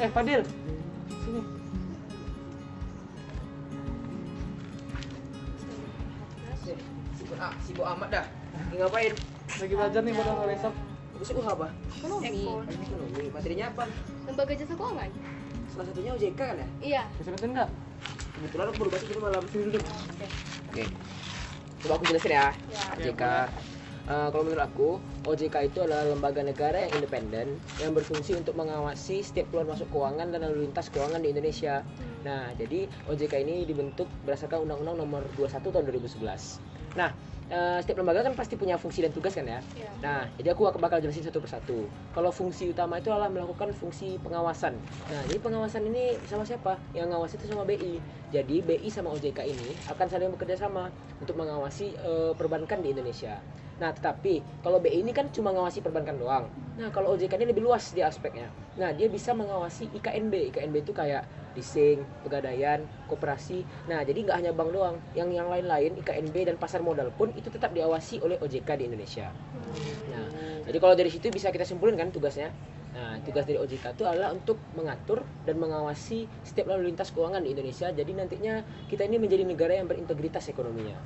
Fadil, sini. Sibuk amat dah. Ngapain? Lagi belajar nih buat besok. Besok apa? Ekonomi. Ekonomi. Materinya apa? Lembaga jasa keuangan. Salah satunya OJK kan ya? Iya. Bisa bantuin nggak? Kebetulan aku baru baca ini malam. Sini duduk. Oke. Coba aku jelasin ya. Ya. OJK. Kalau menurut aku, OJK itu adalah lembaga negara yang independen yang berfungsi untuk mengawasi setiap keluar masuk keuangan dan lalu lintas keuangan di Indonesia. Nah, jadi OJK ini dibentuk berdasarkan Undang-Undang Nomor 21 Tahun 2011. Nah, setiap lembaga kan pasti punya fungsi dan tugas kan ya. Iya. Nah, jadi aku bakal jelasin satu persatu. Kalau fungsi utama itu adalah melakukan fungsi pengawasan. Nah, jadi pengawasan ini sama siapa? Yang ngawasi itu sama BI. Jadi BI sama OJK ini akan saling bekerja sama untuk mengawasi perbankan di Indonesia. Nah, tetapi kalau BI ini kan cuma ngawasi perbankan doang. Nah, kalau OJK ini lebih luas dia aspeknya. Nah, dia bisa mengawasi IKNB. IKNB itu kayak leasing, pegadaian, koperasi. Nah, jadi nggak hanya bank doang. Yang lain-lain, IKNB dan pasar modal pun itu tetap diawasi oleh OJK di Indonesia. Nah, jadi kalau dari situ bisa kita simpulin kan tugasnya. Nah, tugas dari OJK itu adalah untuk mengatur dan mengawasi setiap lalu lintas keuangan di Indonesia. Jadi nantinya kita ini menjadi negara yang berintegritas ekonominya.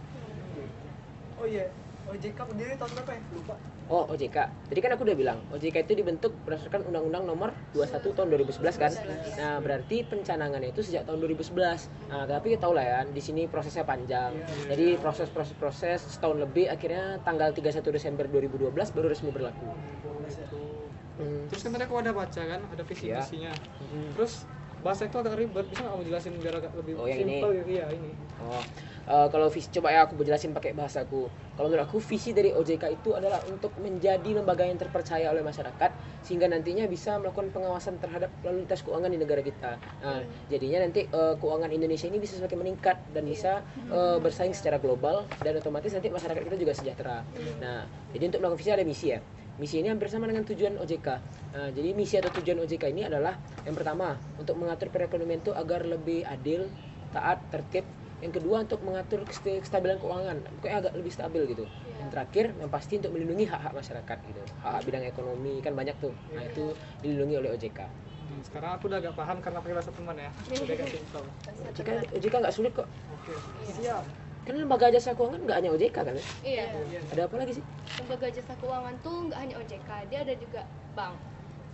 Oh iya, OJK berdiri tahun berapa ya? Lupa. Oh, OJK. Tadi kan aku udah bilang, OJK itu dibentuk berdasarkan Undang-Undang Nomor 21 Tahun 2011 kan. Nah, berarti pencanangannya itu sejak tahun 2011. Nah, tapi kita tahu lah ya, di sini prosesnya panjang. Jadi proses setahun lebih, akhirnya tanggal 31 Desember 2012 baru resmi berlaku. Terus kan tadi aku ada baca kan, ada visi Iya. misinya. Terus bahasa itu agak ribet, bisa nggak kamu jelasin biar agak lebih Oh, yang ini? simpel gitu? Iya, ini. Kalau visi, coba ya aku jelasin pakai bahasaku. Kalau menurut aku visi dari OJK itu adalah untuk menjadi lembaga yang terpercaya oleh masyarakat sehingga nantinya bisa melakukan pengawasan terhadap lalu lintas keuangan di negara kita. Nah, jadinya nanti keuangan Indonesia ini bisa semakin meningkat dan bisa bersaing secara global dan otomatis nanti masyarakat kita juga sejahtera. Nah, jadi untuk melakukan visi ada misi ya. Misi ini hampir sama dengan tujuan OJK. Nah, jadi misi atau tujuan OJK ini adalah yang pertama untuk mengatur perekonomian itu agar lebih adil, taat, tertib. Yang kedua untuk mengatur kestabilan keuangan, pokoknya agak lebih stabil gitu. Yang terakhir yang pasti untuk melindungi hak-hak masyarakat gitu. Hak-hak bidang ekonomi kan banyak tuh. Nah, itu dilindungi oleh OJK. Sekarang aku udah agak paham karena pakai bahasa teman ya. Udah agak simpel. OJK nggak sulit kok. Oke. Siap. Kan lembaga jasa keuangan nggak hanya OJK kan? Iya. Ada apa lagi sih? Lembaga jasa keuangan tuh nggak hanya OJK, dia ada juga bank.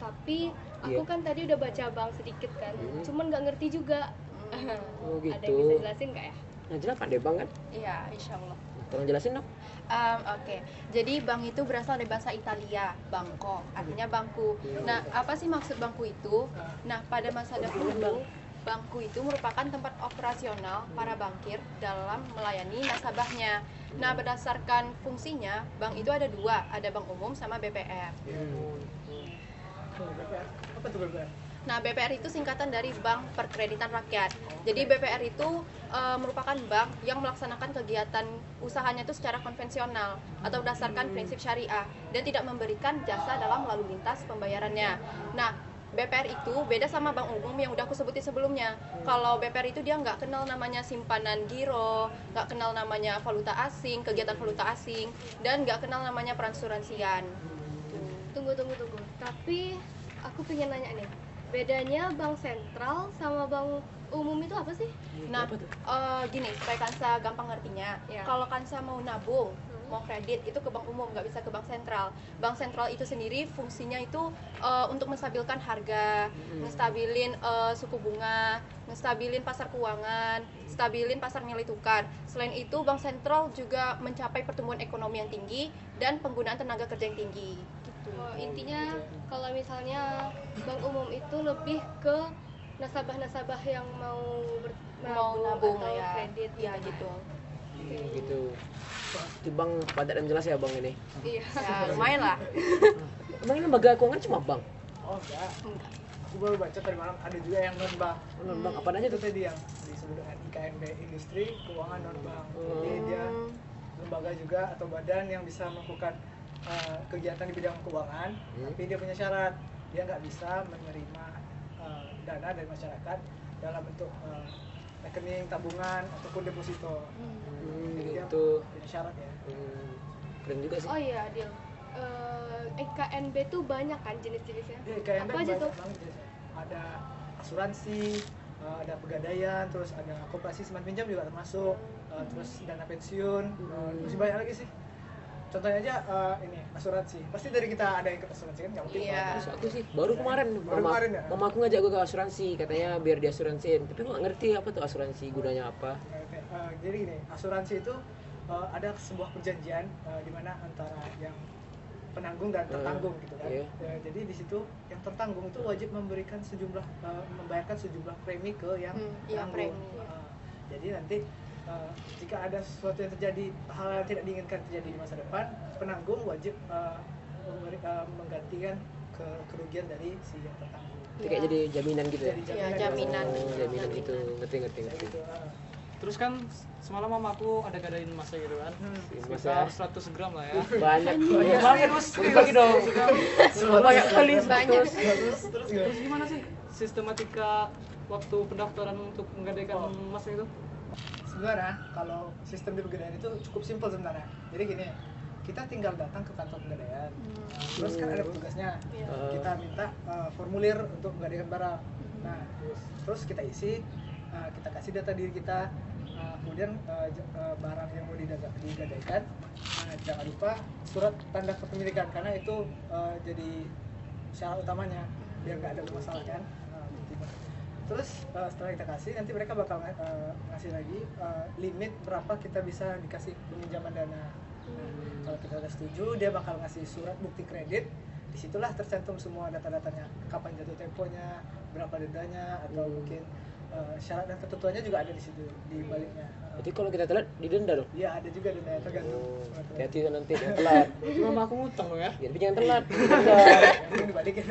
Tapi aku Iya. kan tadi udah baca bank sedikit kan, cuman nggak ngerti juga. Oh gitu. Ada yang bisa jelasin nggak ya? Nah, jelas Pak Debang kan? Iya, insya Allah. Tolong jelasin dong. Oke, jadi bank itu berasal dari bahasa Italia, banco, artinya bangku. Nah, apa sih maksud bangku itu? Nah, pada masa dahulu, bangku itu merupakan tempat operasional para bankir dalam melayani nasabahnya. Nah, berdasarkan fungsinya, bank itu ada dua, ada bank umum sama BPR. BPR. Apa tuh BPR? Nah, BPR itu singkatan dari Bank Perkreditan Rakyat. Jadi BPR itu merupakan bank yang melaksanakan kegiatan usahanya itu secara konvensional atau berdasarkan prinsip syariah dan tidak memberikan jasa dalam lalu lintas pembayarannya. Nah, BPR itu beda sama bank umum yang udah aku sebutin sebelumnya. Kalau BPR itu dia nggak kenal namanya simpanan giro, nggak kenal namanya valuta asing, kegiatan valuta asing, dan nggak kenal namanya peransuransian. Tunggu. Tapi aku pengen nanya nih, bedanya bank sentral sama bank umum itu apa sih? Nah, gini supaya Kansa gampang ngertinya. Ya. Kalau Kansa mau nabung, mau kredit itu ke bank umum, nggak bisa ke bank sentral. Bank sentral itu sendiri fungsinya itu untuk menstabilkan harga, ngestabilin suku bunga, ngestabilin pasar keuangan, stabilin pasar nilai tukar. Selain itu, bank sentral juga mencapai pertumbuhan ekonomi yang tinggi dan penggunaan tenaga kerja yang tinggi. Gitu. Oh, intinya kalau misalnya bank umum itu lebih ke nasabah-nasabah yang mau Nabung atau ya, kredit ya gitu. Gitu. Itu Bang padat dan jelas ya Bang ini. Iya. Ya, lumayan lah. Emang ini lembaga keuangan cuma bank? Oh enggak. Aku baru baca tadi malam ada juga yang non bank. Non bank apa aja Itu tuh? tadi yang disebut dengan IKNB, industri keuangan non bank. Jadi dia lembaga juga atau badan yang bisa melakukan kegiatan di bidang keuangan, tapi dia punya syarat, dia nggak bisa menerima dana dari masyarakat dalam bentuk rekening tabungan ataupun deposito. Jadi dia Gitu. punya syarat ya. Keren juga sih. Oh iya, Adil. IKNB tuh banyak kan jenis-jenisnya? Dia IKNB Apa aja banyak tuh? banget biasanya. ada asuransi, ada pegadaian, terus ada koperasi simpan pinjam juga termasuk, terus dana pensiun, masih banyak lagi sih. Contohnya aja ini asuransi. Pasti dari kita ada yang ikut asuransi kan? Nggak mungkin. Iya. Terus aku sih baru kemarin kemarin ya? mama aku ngajak gue ke asuransi, katanya biar diasuransiin, tapi gue nggak ngerti apa tuh asuransi, gunanya apa. Oke, jadi gini, asuransi itu ada sebuah perjanjian di mana antara yang penanggung dan tertanggung gitu kan. Iya. Jadi di situ yang tertanggung itu wajib memberikan membayarkan sejumlah premi ke yang Iya, penanggung. premi. Jadi nanti jika ada sesuatu yang terjadi, hal yang tidak diinginkan terjadi di masa depan, penanggung wajib menggantikan kerugian dari si yang tertanggung. Itu kayak jadi jaminan gitu ya. Jadi Iya, jaminan. Oh, jaminan gitu, ngerti. Gitu. Terus kan semalam mamaku ada gadain emasnya gitu kan. Masa Sekitar 100 gram lah ya. banyak Banyak terus bagi dong. Banyak kali. Banyak. Terus gimana sih sistematika waktu pendaftaran untuk menggadaikan emasnya itu? Sebenarnya kalau sistem di pegadaian itu cukup simpel sebenarnya. Jadi gini, kita tinggal datang ke kantor pegadaian. Terus kan ada petugasnya. Iya. Kita minta formulir untuk menggadaikan barang. Nah, terus kita isi, kita kasih data diri kita. Kemudian barang yang mau digadaikan, jangan lupa surat tanda kepemilikan karena itu jadi syarat utamanya biar nggak ada masalah kan. Terus setelah kita kasih, nanti mereka bakal ngasih lagi limit berapa kita bisa dikasih peminjaman dana. Kalau kita udah setuju, dia bakal ngasih surat bukti kredit. Disitulah tercantum semua data-datanya, kapan jatuh temponya, berapa dendanya, atau mungkin syarat dan ketentuannya juga ada di situ di baliknya. Jadi kalau kita telat didenda dong. Iya, ada juga denda tergantung. Hati-hati nanti jangan telat. Mama aku ngutang loh ya. Ya, tapi jangan telat. Didenda. Yang dibalikin.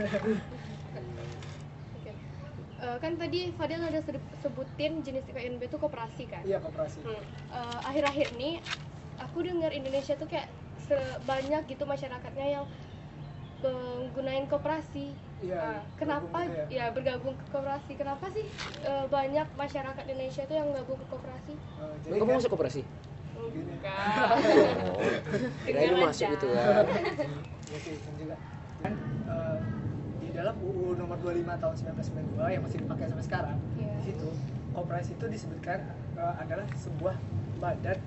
Oke. Kan tadi Fadil ada sebutin jenis KNB itu koperasi kan? Iya, koperasi. Akhir-akhir ini aku dengar Indonesia tuh kayak sebanyak gitu masyarakatnya yang menggunain koperasi. Iya. Kenapa bergabung gitu ya bergabung ke koperasi? Kenapa sih banyak masyarakat Indonesia itu yang gabung ke koperasi? Jadi Kamu kan, masuk koperasi? gini. Enggak. Kirain lu masuk gitu kan. Ya sih, kan juga. Kan di dalam UU nomor 25 tahun 1992 yang masih dipakai sampai sekarang, Iya. di situ koperasi itu disebutkan adalah sebuah badan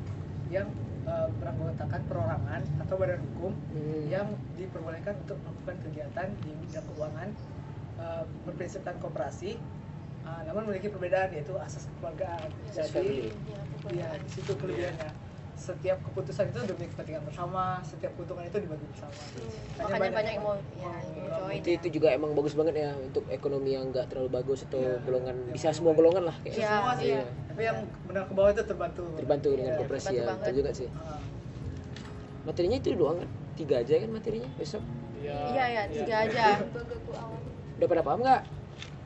yang beranggotakan perorangan atau badan hukum yang diperbolehkan untuk melakukan kegiatan di bidang keuangan berprinsipkan koperasi, namun memiliki perbedaan yaitu asas kekeluargaan. Asas Jadi family. ya di situ kelebihannya. Setiap keputusan itu demi kepentingan bersama, setiap keuntungan itu dibagi bersama. Makanya banyak yang mau join. Itu juga emang bagus banget ya untuk ekonomi yang nggak terlalu bagus atau Iya. golongan Iya. bisa semua golongan lah kayak. Iya. Semua sih. Iya. Tapi yang benar ke bawah itu terbantu. Terbantu dengan Iya. koperasi terbantu ya. banget. Itu juga sih. Ah. Materinya itu doang kan? 3 aja kan materinya besok. Iya, 3 aja. Lembaga keuangan. Udah pada paham nggak?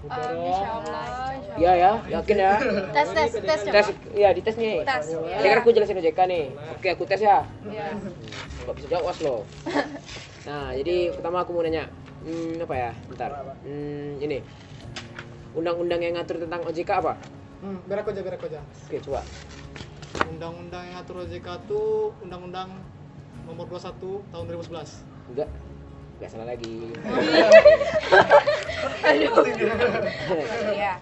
Insya Allah. Iya ya, yakin ya. Tes coba. Tes, iya dites nih. Tes. Ini kan aku jelasin OJK nih. Oke, aku tes ya. Iya. Nggak bisa jawab was lo. Nah, jadi pertama aku mau nanya, apa ya? Bentar. Ini undang-undang yang ngatur tentang OJK apa? Biar aku aja. Oke, coba. Undang-undang yang ngatur OJK itu Undang-Undang Nomor 21 Tahun 2011. Enggak salah lagi. Iya.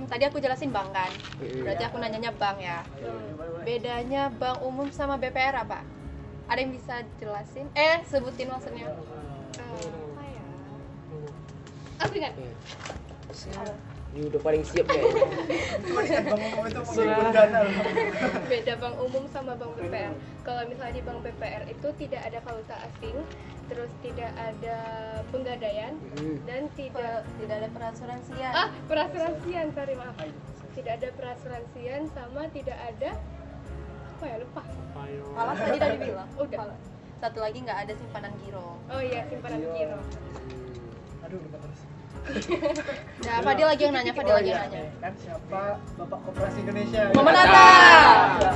Tadi aku jelasin bank kan. Berarti aku nanyanya bank ya. Bedanya bank umum sama BPR apa? Ada yang bisa jelasin? Sebutin maksudnya. Apa ya? Aku ingat. Ini udah paling siap kayaknya. Cuma ingat Bang Momom itu mengimpun dana loh. Beda bank umum sama bank BPR. Kalau misalnya di bank BPR itu tidak ada valuta asing, terus tidak ada penggadaian dan tidak ada perasuransian. perasuransian, sorry maaf. Tidak ada perasuransian sama tidak ada apa ya, lupa. Malah tadi udah dibilang. Udah. Satu lagi nggak ada simpanan giro. Oh iya, simpanan giro. Aduh, lupa terus. Nah, Fadil lagi yang nanya, Fadil lagi yang nanya. Kan siapa Bapak Koperasi Indonesia? Momen Mantap. Natal.